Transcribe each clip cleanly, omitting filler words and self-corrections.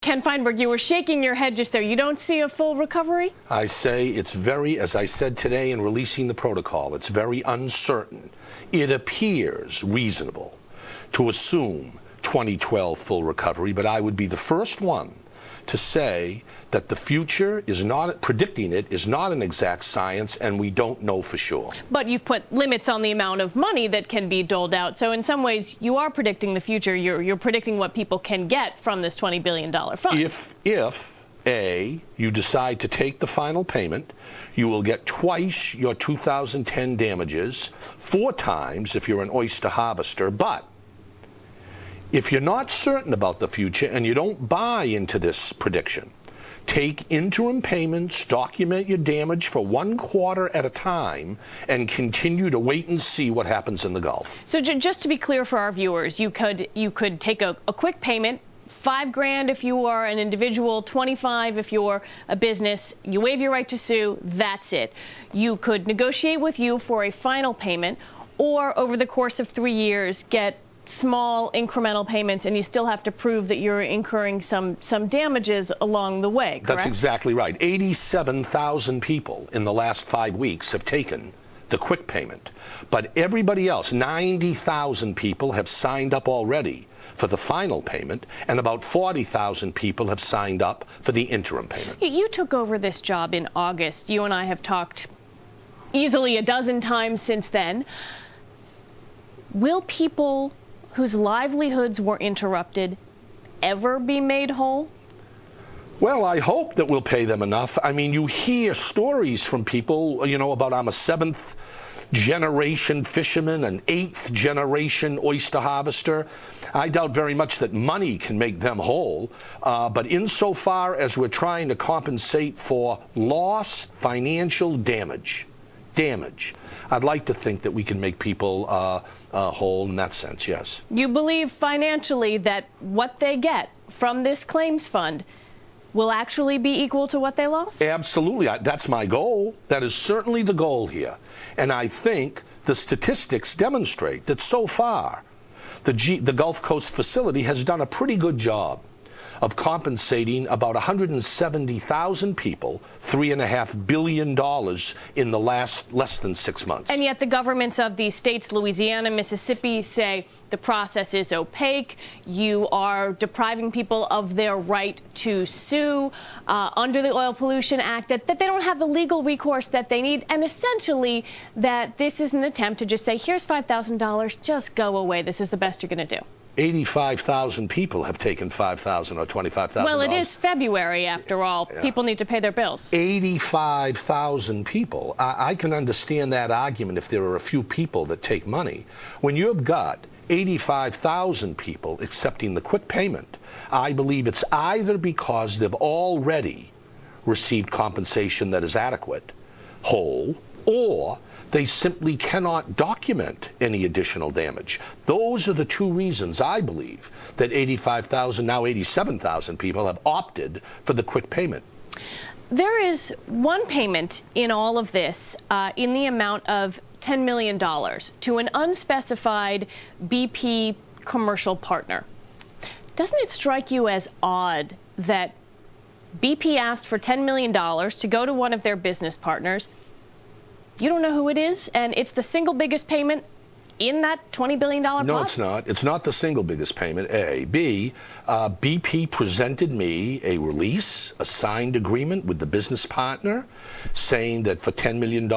Ken Feinberg, you were shaking your head just there. You don't see a full recovery? I say it's very, as I said today in releasing the protocol, it's very uncertain. It appears reasonable to assume 2012 full recovery, but I would be the first one to say that the future is not, predicting it is not an exact science, and we don't know for sure. But you've put limits on the amount of money that can be doled out. So in some ways, you are predicting the future. You're predicting what people can get from this $20 billion fund. If A, you decide to take the final payment, you will get twice your 2010 damages, 4 times if you're an oyster harvester. But if you're not certain about the future and you don't buy into this prediction, take interim payments, document your damage for 1 quarter at a time, and continue to wait and see what happens in the Gulf. So just to be clear for our viewers, you could take a quick payment, $5,000 if you are an individual, $25,000 if you're a business. You waive your right to sue. That's it. You could negotiate with you for a final payment, or over the course of 3 years, get small incremental payments, and you still have to prove that you're incurring some damages along the way, correct? That's exactly right. 87,000 people in the last 5 weeks have taken the quick payment. But everybody else, 90,000 people have signed up already for the final payment, and about 40,000 people have signed up for the interim payment. You took over this job in August. You and I have talked easily a dozen times since then. Will people whose livelihoods were interrupted ever be made whole? Well, I hope that we'll pay them enough. I mean, you hear stories from people, you know, about I'm a 7th generation fisherman, an 8th generation oyster harvester. I doubt very much that money can make them whole, but insofar as we're trying to compensate for loss, financial damage, I'd like to think that we can make people whole in that sense, yes. You believe financially that what they get from this claims fund will actually be equal to what they lost? Absolutely. That's my goal. That is certainly the goal here. And I think the statistics demonstrate that so far, the Gulf Coast facility has done a pretty good job of compensating about 170,000 people, $3.5 billion in the last less than 6 months. And yet the governments of these states, Louisiana, Mississippi, say the process is opaque. You are depriving people of their right to sue under the Oil Pollution Act, that they don't have the legal recourse that they need, and essentially that this is an attempt to just say, here's $5,000, just go away. This is the best you're going to do. 85,000 people have taken $5,000 or $25,000. Well, it is February, after all. Yeah. People need to pay their bills. 85,000 people. I can understand that argument if there are a few people that take money. When you've got 85,000 people accepting the quick payment, I believe it's either because they've already received compensation that is adequate, whole, or they simply cannot document any additional damage. Those are the 2 reasons, I believe, that 85,000, now 87,000 people have opted for the quick payment. There is one payment in all of this in the amount of $10 million to an unspecified BP commercial partner. Doesn't it strike you as odd that BP asked for $10 million to go to one of their business partners? You don't know who it is, and it's the single biggest payment in that $20 billion pot? No, it's not. It's not the single biggest payment, A. B, BP presented me a release, a signed agreement with the business partner, saying that for $10 million,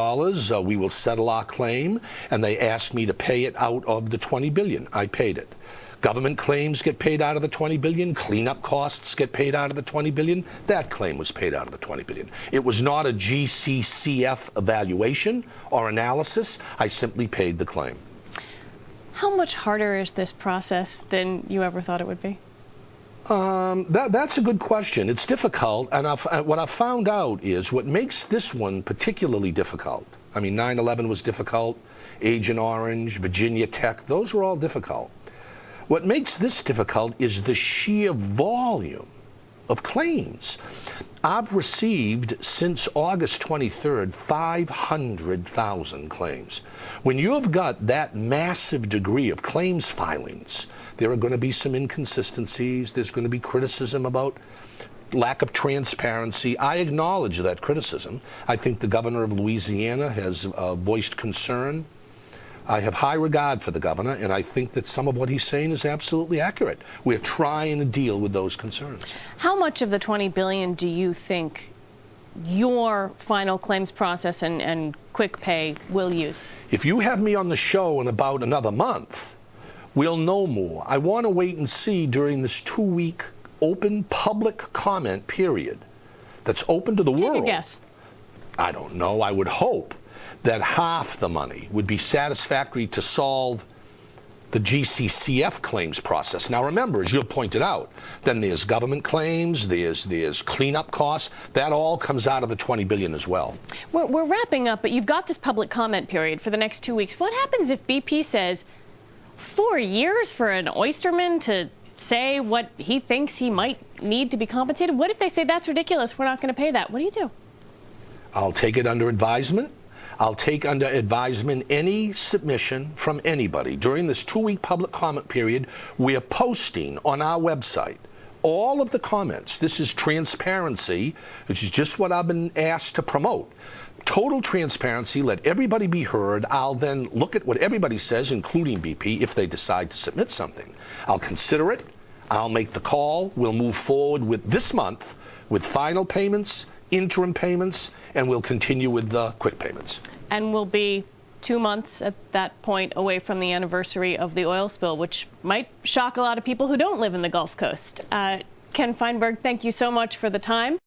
we will settle our claim, and they asked me to pay it out of the $20 billion. I paid it. Government claims get paid out of the $20 billion. Cleanup costs get paid out of the $20 billion. That claim was paid out of the $20 billion. It was not a GCCF evaluation or analysis. I simply paid the claim. How much harder is this process than you ever thought it would be? That's a good question. It's difficult, and what I've found out is what makes this one particularly difficult. I mean, 9/11 was difficult, Agent Orange, Virginia Tech, those were all difficult. What makes this difficult is the sheer volume of claims. I've received, since August 23rd, 500,000 claims. When you have got that massive degree of claims filings, there are going to be some inconsistencies. There's going to be criticism about lack of transparency. I acknowledge that criticism. I think the governor of Louisiana has voiced concern. I have high regard for the governor, and I think that some of what he's saying is absolutely accurate. We're trying to deal with those concerns. How much of the $20 billion do you think your final claims process and quick pay will use? If you have me on the show in about another month, we'll know more. I want to wait and see during this 2-week open public comment period that's open to the world. Take a guess. I don't know. I would hope that half the money would be satisfactory to solve the GCCF claims process. Now remember, as you pointed out, then there's government claims, there's cleanup costs. That all comes out of the $20 billion as well. We're wrapping up, but you've got this public comment period for the next 2 weeks. What happens if BP says 4 years for an oysterman to say what he thinks he might need to be compensated? What if they say that's ridiculous, we're not going to pay that? What do you do? I'll take it under advisement. I'll take under advisement any submission from anybody. During this 2-week public comment period, we are posting on our website all of the comments. This is transparency, which is just what I've been asked to promote. Total transparency, let everybody be heard. I'll then look at what everybody says, including BP, if they decide to submit something. I'll consider it. I'll make the call. We'll move forward with this month with final payments, interim payments, and we'll continue with the quick payments. And we'll be 2 months at that point away from the anniversary of the oil spill, which might shock a lot of people who don't live in the Gulf Coast. Ken Feinberg, thank you so much for the time.